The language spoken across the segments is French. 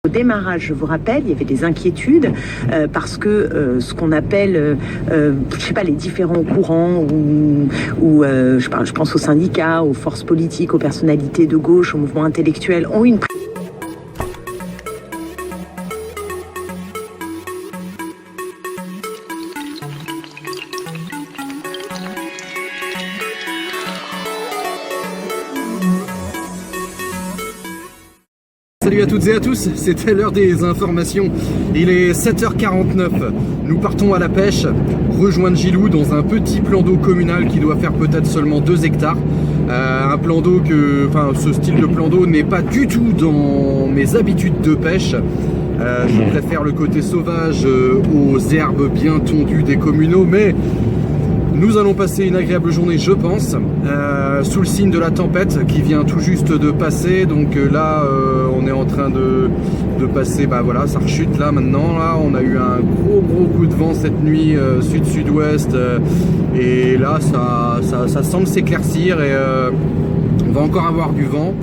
Au démarrage, je vous rappelle, il y avait des inquiétudes parce que ce qu'on appelle, je sais pas, les différents courants ou je pense aux syndicats, aux forces politiques, aux personnalités de gauche, aux mouvements intellectuels ont une Salut à toutes et à tous, c'était l'heure des informations. Il est 7h49, nous partons à la pêche, rejoindre Gilou dans un petit plan d'eau communal qui doit faire peut-être seulement 2 hectares. Un plan d'eau ce style de plan d'eau n'est pas du tout dans mes habitudes de pêche. Je préfère le côté sauvage aux herbes bien tondues des communaux, mais nous allons passer une agréable journée, je pense, sous le signe de la tempête qui vient tout juste de passer. Donc là, on est en train de passer, voilà, ça rechute là maintenant. Là, on a eu un gros coup de vent cette nuit, sud-sud-ouest, et là, ça semble s'éclaircir et on va encore avoir du vent,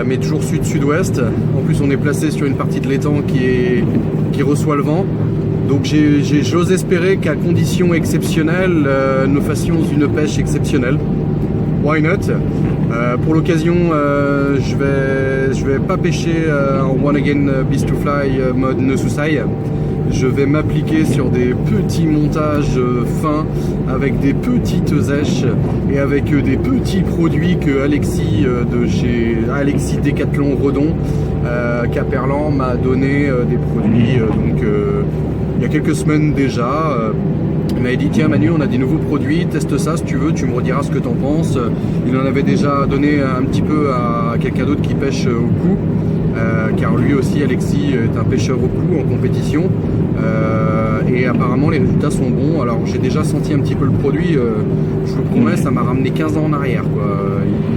mais toujours sud-sud-ouest. En plus, on est placé sur une partie de l'étang qui reçoit le vent. Donc j'ose espérer qu'à conditions exceptionnelles, nous fassions une pêche exceptionnelle. Why not? Pour l'occasion, je vais pas pêcher en One Again Beast to Fly mode Nesusai. Je vais m'appliquer sur des petits montages fins avec des petites èches et avec des petits produits que Alexis de chez Alexis Decathlon Redon Caperlan m'a donné des produits il y a quelques semaines déjà. Il m'avait dit tiens Manu, on a des nouveaux produits, teste ça si tu veux, tu me rediras ce que t'en penses. Il en avait déjà donné un petit peu à quelqu'un d'autre qui pêche au coup, car lui aussi Alexis est un pêcheur au coup en compétition, et apparemment les résultats sont bons. Alors j'ai déjà senti un petit peu le produit, je vous promets, ça m'a ramené 15 ans en arrière quoi.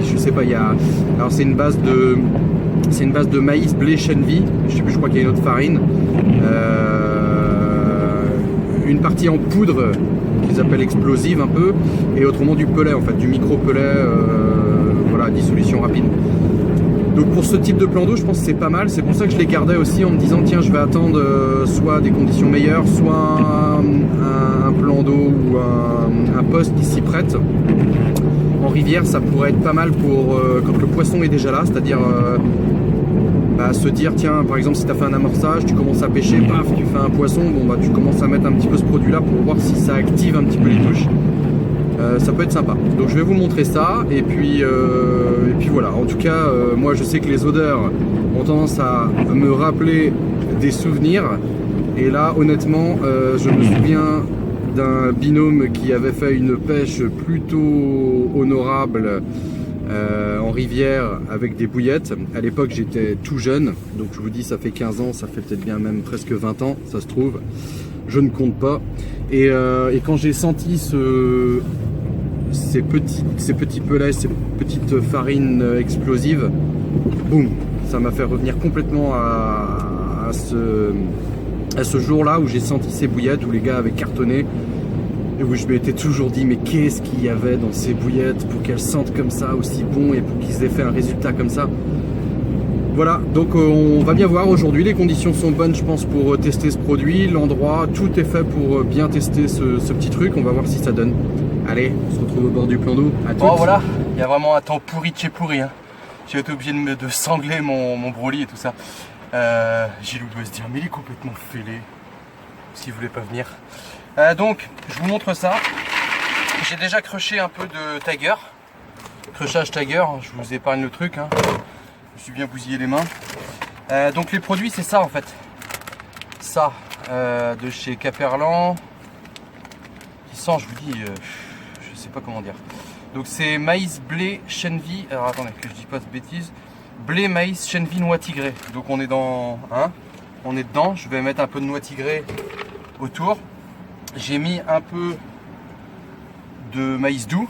Je sais pas, alors c'est une base de maïs, blé, chènevis, je crois qu'il y a une autre farine, une partie en poudre qu'ils appellent explosive un peu, et autrement du pellet en fait, du micro pellet, voilà, dissolution rapide. Donc pour ce type de plan d'eau, je pense que c'est pas mal. C'est pour ça que je les gardais aussi en me disant tiens, je vais attendre soit des conditions meilleures, soit un plan d'eau ou un poste qui s'y prête. En rivière, ça pourrait être pas mal pour quand le poisson est déjà là, c'est-à-dire se dire tiens, par exemple si tu as fait un amorçage, tu commences à pêcher, paf, tu fais un poisson, tu commences à mettre un petit peu ce produit là pour voir si ça active un petit peu les touches. Ça peut être sympa. Donc je vais vous montrer ça et puis voilà. En tout cas, moi je sais que les odeurs ont tendance à me rappeler des souvenirs, et là honnêtement je me souviens d'un binôme qui avait fait une pêche plutôt honorable en rivière avec des bouillettes. À l'époque j'étais tout jeune, donc je vous dis ça fait 15 ans, ça fait peut-être bien même presque 20 ans, ça se trouve, je ne compte pas. Et quand j'ai senti ces petits pellets, ces petites farines explosives, boum, ça m'a fait revenir complètement à ce jour-là où j'ai senti ces bouillettes, où les gars avaient cartonné, et où je m'étais toujours dit mais qu'est-ce qu'il y avait dans ces bouillettes pour qu'elles sentent comme ça aussi bon et pour qu'ils aient fait un résultat comme ça. Voilà, donc on va bien voir aujourd'hui, les conditions sont bonnes je pense pour tester ce produit, l'endroit, tout est fait pour bien tester ce petit truc, on va voir si ça donne. Allez, on se retrouve au bord du plan d'eau, à toutes. Bon voilà, il y a vraiment un temps pourri de chez pourri, hein. J'ai été obligé de sangler mon broli et tout ça. Gilou doit se dire mais il est complètement fêlé, s'il voulait pas venir. Donc je vous montre ça. J'ai déjà crushé un peu de Tiger, crushage Tiger, je vous épargne le truc, hein. Je me suis bien bousillé les mains. Donc les produits c'est ça en fait. Ça de chez Caperlan, qui sent, je vous dis, je sais pas comment dire. Donc c'est maïs, blé, chènevis. Alors attendez que je dis pas de bêtises. Blé, maïs, chènevis, noix tigrée. Donc on est dans, on est dedans. Je vais mettre un peu de noix tigrée autour. J'ai mis un peu de maïs doux.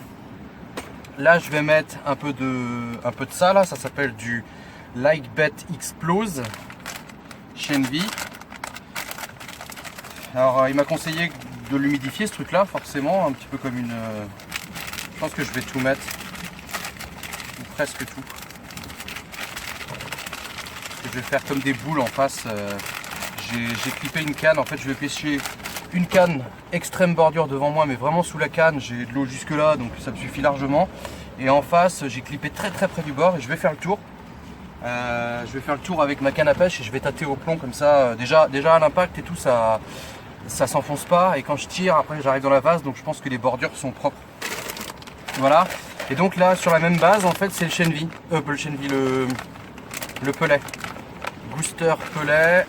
Là je vais mettre un peu de ça là. Ça s'appelle du Like Bet Explose chènevis. Alors il m'a conseillé de l'humidifier ce truc là, forcément, un petit peu comme une... je pense que je vais tout mettre, ou presque tout. que je vais faire comme des boules en face. J'ai clippé une canne, en fait je vais pêcher une canne extrême bordure devant moi, mais vraiment sous la canne, j'ai de l'eau jusque là, donc ça me suffit largement. Et en face, j'ai clippé très près du bord et je vais faire le tour. Je vais faire le tour avec ma canne à pêche et je vais tâter au plomb comme ça. Déjà à l'impact et tout, ça s'enfonce pas. Et quand je tire, après j'arrive dans la vase, donc je pense que les bordures sont propres. Voilà. Et donc là, sur la même base, en fait, c'est le chènevis. Pas le chènevis, le pelet. Booster pelet.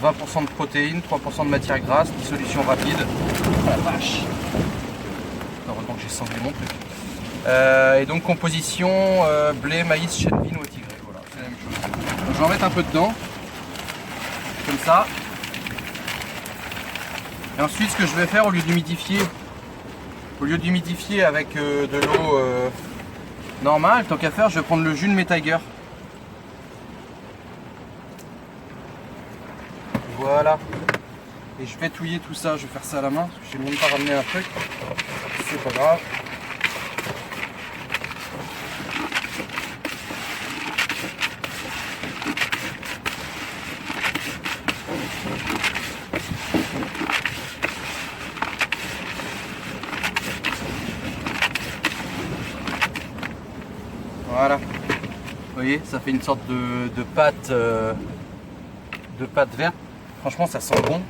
20% de protéines, 3% de matière grasse, dissolution rapide. Oh la vache! Heureusement que j'ai sanglé mon truc. Et donc composition blé, maïs, chènevis, noix tigrée. Voilà, c'est la même chose. Donc, je vais en mettre un peu dedans. Comme ça. Et ensuite ce que je vais faire au lieu d'humidifier avec de l'eau normale, tant qu'à faire, je vais prendre le jus de mes Tiger. Voilà. Et je vais touiller tout ça, je vais faire ça à la main, parce que je n'ai même pas ramené un truc. C'est pas grave. Voilà. Vous voyez, ça fait une sorte de pâte verte. Franchement, ça sent bon.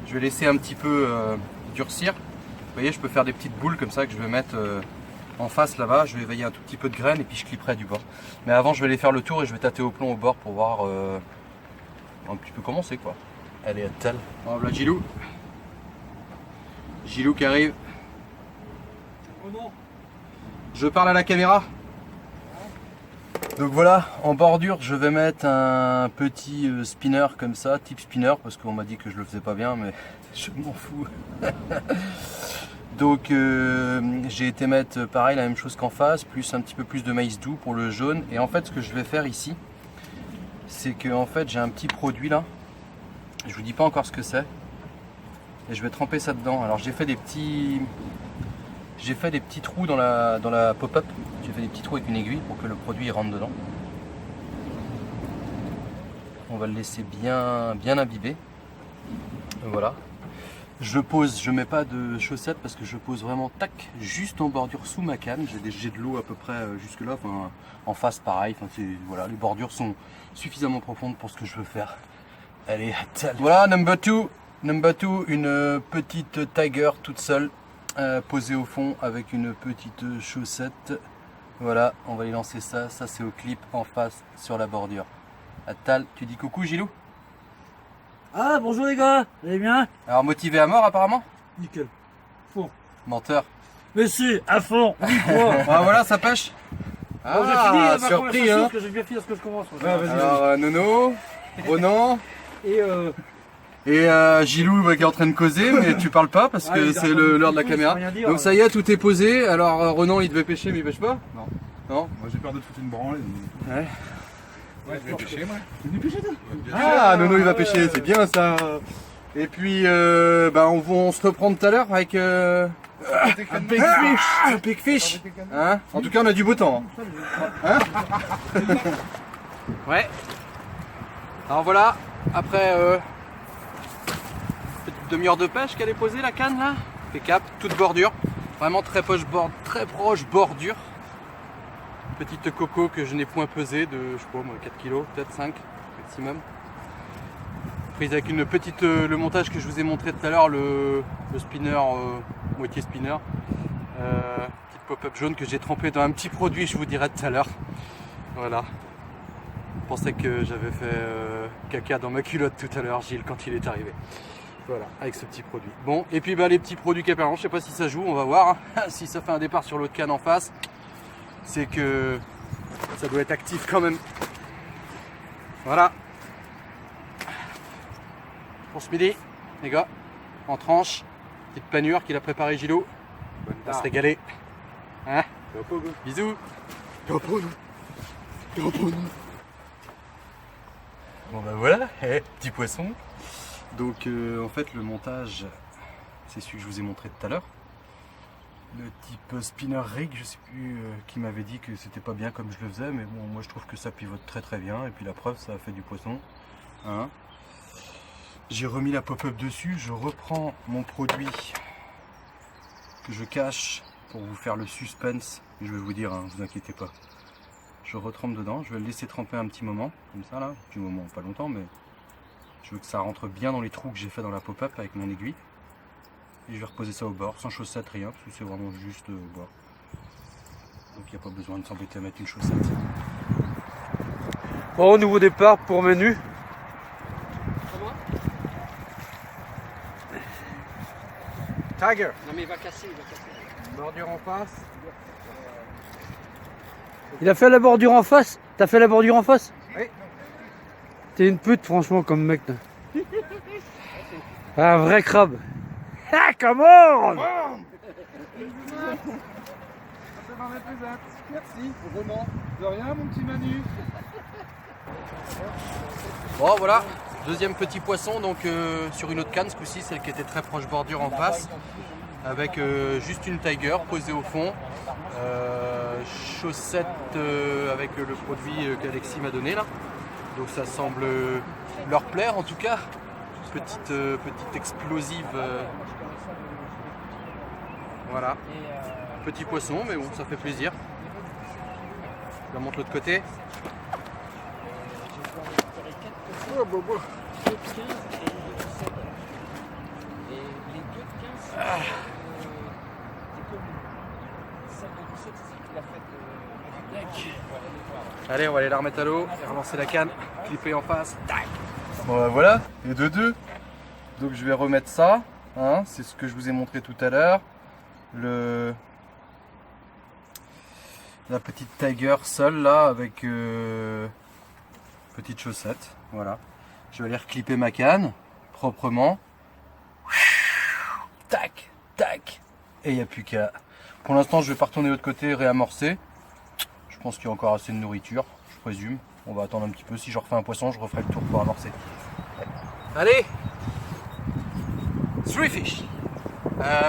Je vais laisser un petit peu durcir. Vous voyez, je peux faire des petites boules comme ça que je vais mettre en face là-bas. Je vais éveiller un tout petit peu de graines et puis je clipperai du bord. Mais avant, je vais aller faire le tour et je vais tâter au plomb au bord pour voir un petit peu comment c'est quoi. Allez, à tel. Voilà Gilou. Gilou qui arrive. Oh non. Je parle à la caméra. Donc voilà, en bordure, je vais mettre un petit spinner comme ça, type spinner, parce qu'on m'a dit que je le faisais pas bien, mais je m'en fous. Donc j'ai été mettre pareil, la même chose qu'en face, plus un petit peu plus de maïs doux pour le jaune. Et en fait, ce que je vais faire ici, c'est que en fait, j'ai un petit produit là. Je vous dis pas encore ce que c'est. Et je vais tremper ça dedans. Alors j'ai fait des petits trous dans la pop-up. J'ai fait des petits trous avec une aiguille pour que le produit rentre dedans. On va le laisser bien imbiber. Voilà. Je pose, je mets pas de chaussettes parce que je pose vraiment tac, juste en bordure sous ma canne. J'ai de l'eau à peu près jusque là. Enfin, en face pareil. Enfin, voilà, les bordures sont suffisamment profondes pour ce que je veux faire. Allez, voilà, number two, une petite Tiger toute seule. Posé au fond avec une petite chaussette. Voilà, on va y lancer ça. Ça c'est au clip en face sur la bordure. Attal, tu dis coucou Gilou? Ah bonjour les gars, vous allez bien? Alors motivé à mort apparemment? Nickel. Fond. Menteur. Mais si, à fond, oui quoi. Ah voilà, ça pêche. Bon, j'ai fini ma surpris conversation, hein. parce que j'ai bien fini ce que je commence. Ouais, vas-y. Alors Nono, Ronan et Gilou qui est en train de causer, mais tu parles pas parce que c'est l'heure de la caméra. Donc ça y est, tout est posé. Alors Ronan il devait pêcher mais il pêche pas? Non. Non. Moi j'ai peur de te foutre une branlée. Ouais. Ouais, je vais pêcher moi. Tu veux pêcher toi? Ah Nono il va pêcher, c'est bien ça. Et puis on se reprend tout à l'heure avec un big fish. Un big fish. Hein? En tout cas on a du beau temps. Hein? Ouais. Alors voilà, après petite demi-heure de pêche qu'elle est posée la canne là. Impeccable, toute bordure. Vraiment très proche bordure. Petite coco que je n'ai point pesée de je sais pas moi 4 kg, peut-être 5 maximum. Prise avec une petite le montage que je vous ai montré tout à l'heure, le spinner moitié spinner. Petite pop-up jaune que j'ai trempé dans un petit produit, je vous dirai tout à l'heure. Voilà. Je pensais que j'avais fait caca dans ma culotte tout à l'heure, Gilles, quand il est arrivé. Voilà, avec ce petit produit. Bon, et puis les petits produits Caperlon, je sais pas si ça joue, on va voir. Si ça fait un départ sur l'autre canne en face, c'est que ça doit être actif quand même. Voilà. Pour ce midi, les gars, en tranche, petite panure qu'il a préparé Gilou. On va se régaler. Hein? Bisous. Bon bah voilà, petit poisson. Donc en fait le montage, c'est celui que je vous ai montré tout à l'heure. le type spinner rig, je sais plus qui m'avait dit que c'était pas bien comme je le faisais, mais bon, moi je trouve que ça pivote très bien, et puis la preuve, ça a fait du poisson. Hein. J'ai remis la pop-up dessus, je reprends mon produit que je cache pour vous faire le suspense, et je vais vous dire, hein, vous inquiétez pas. Je retrempe dedans, je vais le laisser tremper un petit moment, comme ça là, du moment, pas longtemps, mais je veux que ça rentre bien dans les trous que j'ai fait dans la pop-up avec mon aiguille. Et je vais reposer ça au bord, sans chaussette, rien, parce que c'est vraiment juste au bord. Donc il n'y a pas besoin de s'embêter à mettre une chaussette. Bon, nouveau départ pour menu. Tiger. Non mais il va casser, Bordure en face. Il a fait la bordure en face. T'as fait la bordure en face? Oui. T'es une pute, franchement, comme mec. Un vrai crabe. Ah, come on! Merci, vraiment. De rien, mon petit Manu. Bon voilà, deuxième petit poisson, donc sur une autre canne, ce coup-ci, celle qui était très proche bordure en face, avec juste une tiger posée au fond, chaussette avec le produit qu'Alexis m'a donné là, donc ça semble leur plaire en tout cas, petite explosive, voilà, petit poisson mais bon ça fait plaisir. Je la montre l'autre côté. Allez, on va aller la remettre à l'eau et relancer la canne, clipper en face. Tac. Bon bah voilà, et de deux. Donc je vais remettre ça, hein, c'est ce que je vous ai montré tout à l'heure. La petite tiger seule là avec petite chaussette, voilà. Je vais aller reclipper ma canne proprement. Tac, tac. Et il n'y a plus qu'à. Pour l'instant, je vais pas retourner de l'autre côté, réamorcer. Je pense qu'il y a encore assez de nourriture, je présume. On va attendre un petit peu. Si je refais un poisson, je referai le tour pour amorcer. Allez, three fish.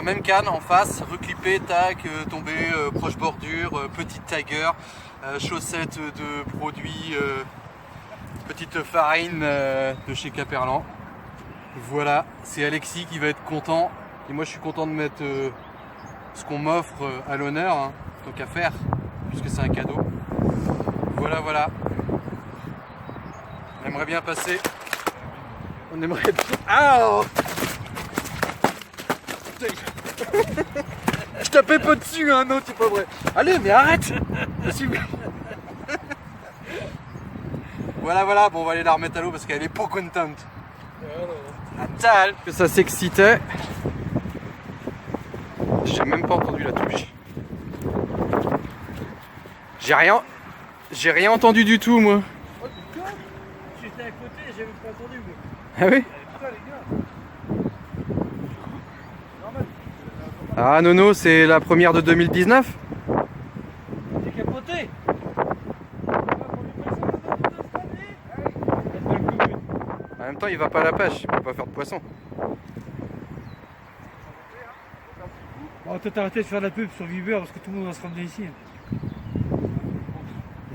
Même canne en face, reclippé, tac, tombé, proche bordure, petite tiger, chaussette de produits, petite farine de chez Caperlan. Voilà, c'est Alexis qui va être content. Et moi je suis content de mettre ce qu'on m'offre à l'honneur, hein, tant qu'à faire, puisque c'est un cadeau. Voilà, voilà. On aimerait bien passer. On aimerait bien. Ah je tapais pas dessus, hein, non, c'est pas vrai. Allez, mais arrête. Voilà, voilà, bon, on va aller la remettre à l'eau parce qu'elle est pas contente. Que ça s'excitait. J'ai même pas entendu la touche. J'ai rien entendu du tout, moi. J'étais à côté, j'ai même pas entendu. Ah oui? Ah Nono, c'est la première de 2019? J'ai capoté. En même temps, il va pas à la pêche, il peut pas faire de poisson. On va peut-être arrêter de faire de la pub sur Viber parce que tout le monde va se ramener ici.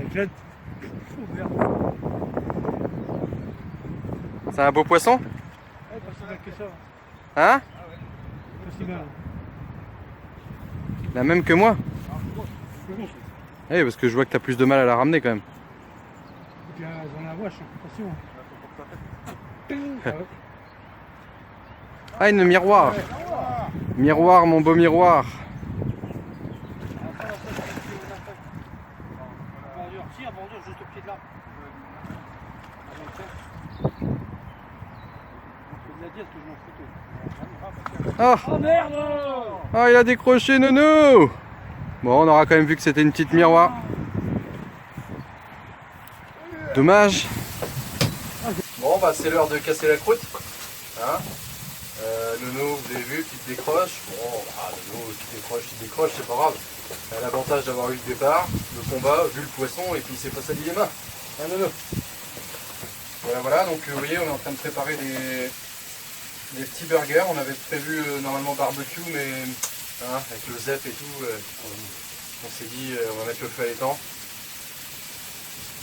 Avec l'aide. Oh merde. C'est un beau poisson? Ouais, pas si mal que ça. Hein? Pas si mal. La même que moi? Eh, parce que je vois que t'as plus de mal à la ramener quand même. Et puis on la wash, attention. Ah, une miroir. Miroir, mon beau miroir. Bordure, tire, bordure juste au pied de l'arbre. Ah, Oh merde! ah, il a décroché Nono. Bon, on aura quand même vu que c'était une petite miroir. Dommage. Bon, bah c'est l'heure de casser la croûte. Hein, Nono, vous avez vu, petite décroche. Bon, bah, Nono, qui décroche, c'est pas grave. Elle a l'avantage d'avoir eu le départ, le combat, vu le poisson, et puis il s'est pas sali les mains. Hein, Nono? Voilà, voilà, donc vous voyez, on est en train de préparer des petits burgers. On avait prévu normalement barbecue, mais hein, avec le ZEP et tout, on s'est dit on va mettre le feu à l'étang.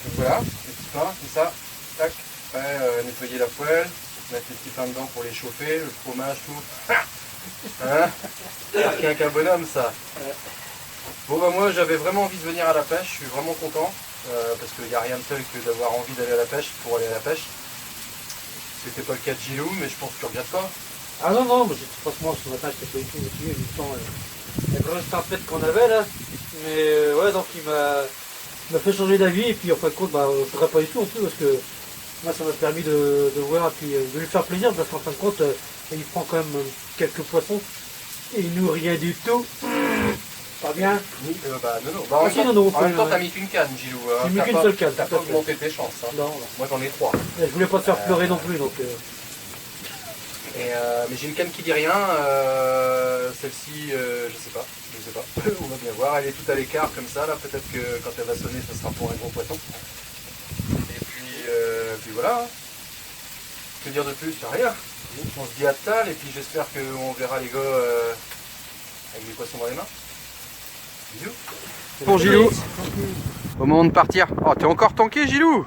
Donc voilà, les petits pains, comme ça, tac, après nettoyer la poêle, mettre les petits pains dedans pour les chauffer, le fromage, tout. Hein, c'est qu'un bonhomme ça. Bon bah moi j'avais vraiment envie de venir à la pêche, je suis vraiment content, parce qu'il n'y a rien de tel que d'avoir envie d'aller à la pêche pour aller à la pêche. C'était pas le cas de Gilou, mais je pense que tu regrettes pas. Ah non, non, mais franchement, ce matin, j'étais pas du tout motivé, du temps, la grosse tempête qu'on avait là. Mais ouais, donc il m'a fait changer d'avis, et puis en fin de compte, bah, je ne ferai pas du tout non plus, parce que moi, ça m'a permis de voir, et puis de lui faire plaisir, parce qu'en fin de compte, il prend quand même quelques poissons, et il nourrit rien du tout. Pas bien. Oui, bah non. En même temps, t'as mis qu'une canne, Gilou. J'ai mis qu'une seule canne. T'as pas augmenté tes chances. Hein. Non. Moi j'en ai 3. Je voulais pas te faire pleurer non plus, donc... mais j'ai une canne qui dit rien, celle-ci, je sais pas, on va bien voir, elle est tout à l'écart comme ça, là, peut-être que quand elle va sonner, ça sera pour un gros poisson. Et puis voilà, que dire de plus, rien. On se dit à tal, et puis j'espère qu'on verra les gars avec les poissons dans les mains. Bisous. Pour Gilou, au moment de partir, oh t'es encore tanké Gilou?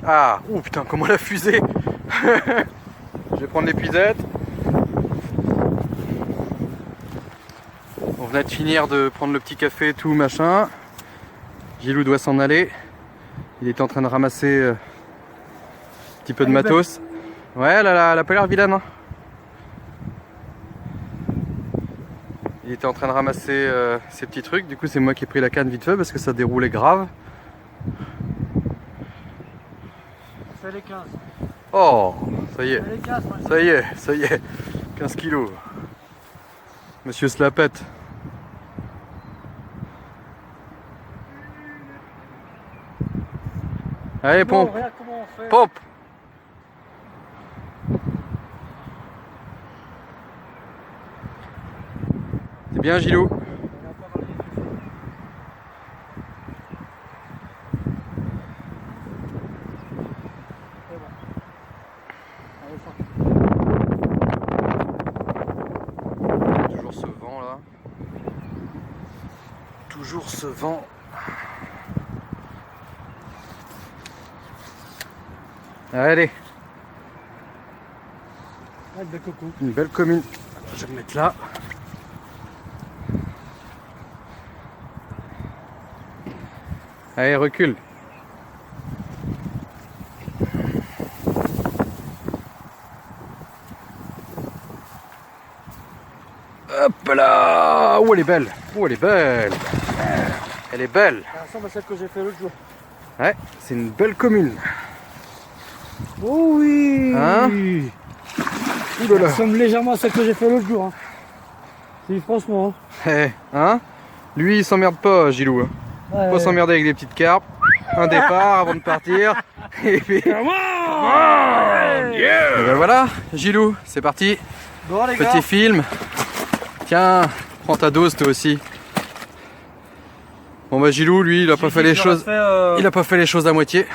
Ah, oh putain, comment la fusée. Je vais prendre l'épuisette. On venait de finir de prendre le petit café et tout machin. Gilou doit s'en aller. Il était en train de ramasser un petit peu de matos. Ouais, elle a pas l'air vilaine. Hein. Il était en train de ramasser ses petits trucs. Du coup, c'est moi qui ai pris la canne vite fait parce que ça déroulait grave. C'est les 15. Oh, ça y est, ça y est, 15 kilos. Monsieur se la pète. Allez, pompe. Regarde comment on fait. Pompe. C'est bien, Gilou. Toujours ce vent là. Toujours ce vent. Allez. Une belle commune. Je vais me mettre là. Allez, recule. Hop là. Oh, elle est belle. Oh, elle est belle. Elle est belle. Ça ressemble à celle que j'ai fait l'autre jour. Ouais, c'est une belle commune. Oh oui. Hein? Ça ressemble légèrement à celle que j'ai fait l'autre jour. Hein. C'est franchement. Eh, hein? Lui, il s'emmerde pas, Gilou. Hein. Ouais. Faut s'emmerder avec des petites carpes. Un départ avant de partir. Et puis... Et ben voilà, Gilou, c'est parti. Bon, les gars. Petit film. Tiens, prends ta dose toi aussi. Bon bah Gilou, lui, il a pas fait les choses. Il a pas fait les choses à moitié.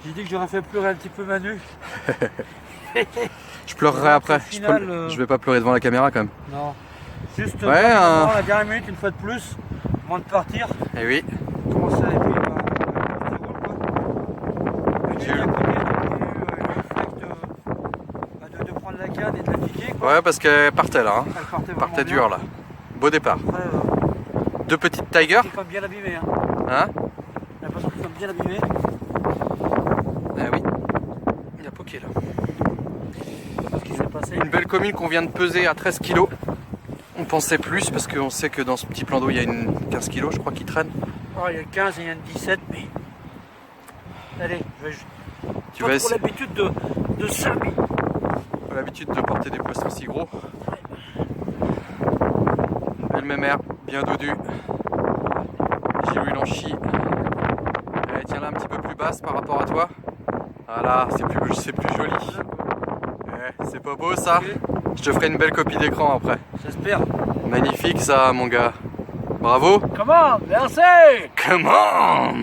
J'ai dit que j'aurais fait pleurer un petit peu Manu. Je pleurerai après. Final, Je vais pas pleurer devant la caméra quand même. Non. Juste Ouais, la dernière minute, une fois de plus, avant de partir. Eh oui. Commencer et puis de prendre la canne et de la piquer. Quoi. Ouais, parce qu'elle partait là. Hein. Elle partait dur là. Beau départ. Après, deux petites tigers. c'est comme bien abîmé. Hein. Hein? J'ai l'impression qu'ils sont bien abîmés. Ah oui. Il a poqué là. Ce qui s'est passé. Une belle commune qu'on vient de peser à 13 kg. On pensait plus parce qu'on sait que dans ce petit plan d'eau il y a une 15 kg je crois qui traîne. Oh, il y a 15 et il y a une 17, mais... Allez, Tu vas essayer. l'habitude de ça, mais... Pas l'habitude de porter des poissons si gros. Une belle mémère, bien doudue. Gilou il en chie. Allez, tiens là un petit peu plus basse par rapport à toi. Voilà, c'est plus joli. Ouais, c'est pas beau ça? Je te ferai une belle copie d'écran après. J'espère. Magnifique ça mon gars. Bravo. Comment? Merci. Comment?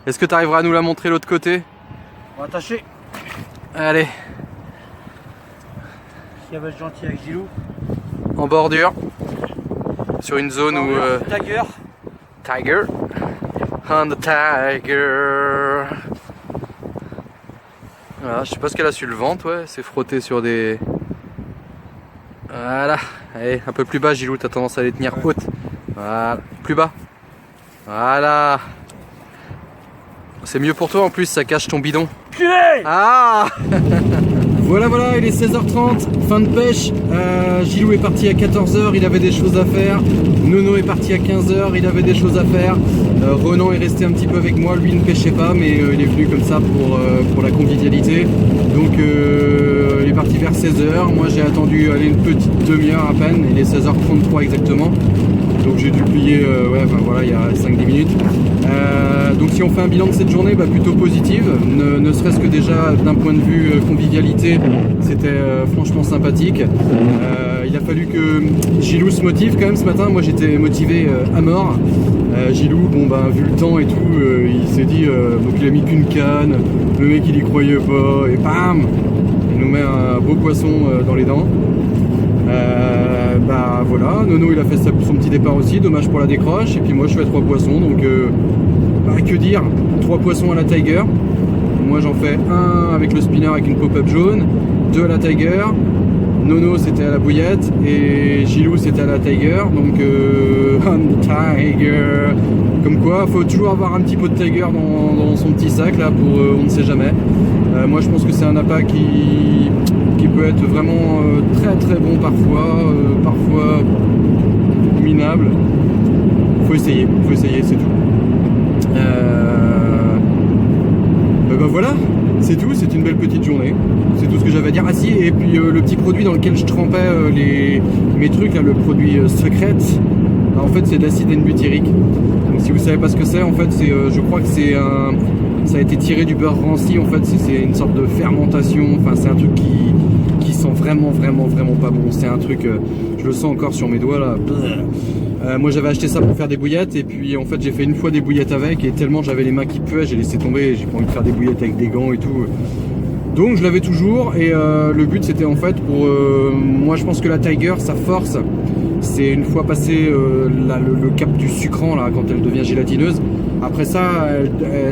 Est-ce que tu arriveras à nous la montrer l'autre côté? On va attacher. Allez. S'il y avait gentil avec Gilou. En bordure. sur une zone où... Tiger. Tiger. On the tiger. Voilà, je sais pas ce qu'elle a su le ventre, ouais, c'est frotté sur des... Voilà, allez, un peu plus bas Gilou, t'as tendance à les tenir hautes. Voilà, plus bas. Voilà. C'est mieux pour toi en plus, ça cache ton bidon. Ah. Voilà, il est 16h30, fin de pêche. Gilou est parti à 14h, il avait des choses à faire. Nono est parti à 15h, il avait des choses à faire. Renan est resté un petit peu avec moi, lui ne pêchait pas, mais il est venu comme ça pour la convivialité. Donc il est parti vers 16h, moi j'ai attendu aller une petite demi-heure à peine, il est 16h33 exactement. Donc j'ai dû plier il y a 5-10 minutes. Donc si on fait un bilan de cette journée, plutôt positive, ne serait-ce que déjà d'un point de vue convivialité, c'était franchement sympathique. Il a fallu que Gilou se motive quand même ce matin, moi j'étais motivé à mort. Gilou, vu le temps et tout, il s'est dit, donc il a mis qu'une canne, le mec il y croyait pas, et bam, il nous met un beau poisson dans les dents. Voilà, Nono il a fait son petit départ aussi, dommage pour la décroche, et puis moi je fais 3 poissons, donc que dire, 3 poissons à la Tiger. Moi j'en fais un avec le spinner avec une pop-up jaune, 2 à la Tiger, Nono c'était à la bouillette et Gilou c'était à la Tiger, donc on Tiger. Comme quoi, faut toujours avoir un petit pot de Tiger dans son petit sac là pour on ne sait jamais. Moi je pense que c'est un appât qui peut être vraiment très très bon parfois minable. Faut essayer, c'est tout. Voilà, c'est tout, c'est une belle petite journée. C'est tout ce que j'avais à dire. Ah si, et puis le petit produit dans lequel je trempais mes trucs, là, le produit secret, en fait c'est de l'acide N-butyrique. Donc si vous savez pas ce que c'est, en fait je crois que ça a été tiré du beurre ranci, en fait c'est une sorte de fermentation, enfin c'est un truc qui sent vraiment pas bon. C'est un truc, je le sens encore sur mes doigts là. Moi j'avais acheté ça pour faire des bouillettes et puis en fait j'ai fait une fois des bouillettes avec et tellement j'avais les mains qui puaient, j'ai laissé tomber, j'ai pas envie de faire des bouillettes avec des gants et tout. Donc je l'avais toujours et le but c'était en fait pour... moi je pense que la Tiger, sa force, c'est une fois passé le cap du sucrant là, quand elle devient gélatineuse. Après ça,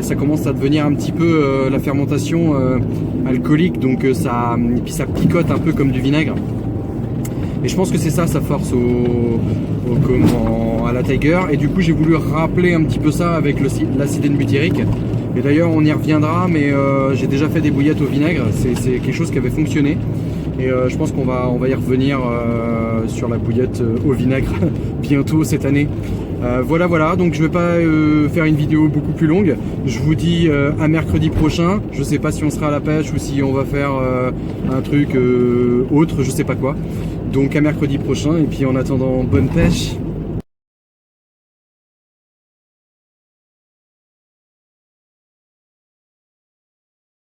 ça commence à devenir un petit peu la fermentation alcoolique, donc et puis ça picote un peu comme du vinaigre. Et je pense que c'est ça sa force à la Tiger. Et du coup j'ai voulu rappeler un petit peu ça avec l'acide N-butyrique. Et d'ailleurs on y reviendra, mais j'ai déjà fait des bouillettes au vinaigre, c'est quelque chose qui avait fonctionné. Et je pense qu'on va y revenir sur la bouillette au vinaigre bientôt cette année. Voilà, donc je vais pas faire une vidéo beaucoup plus longue. Je vous dis à mercredi prochain. Je sais pas si on sera à la pêche ou si on va faire un truc autre, je sais pas quoi. Donc à mercredi prochain, et puis en attendant, bonne pêche.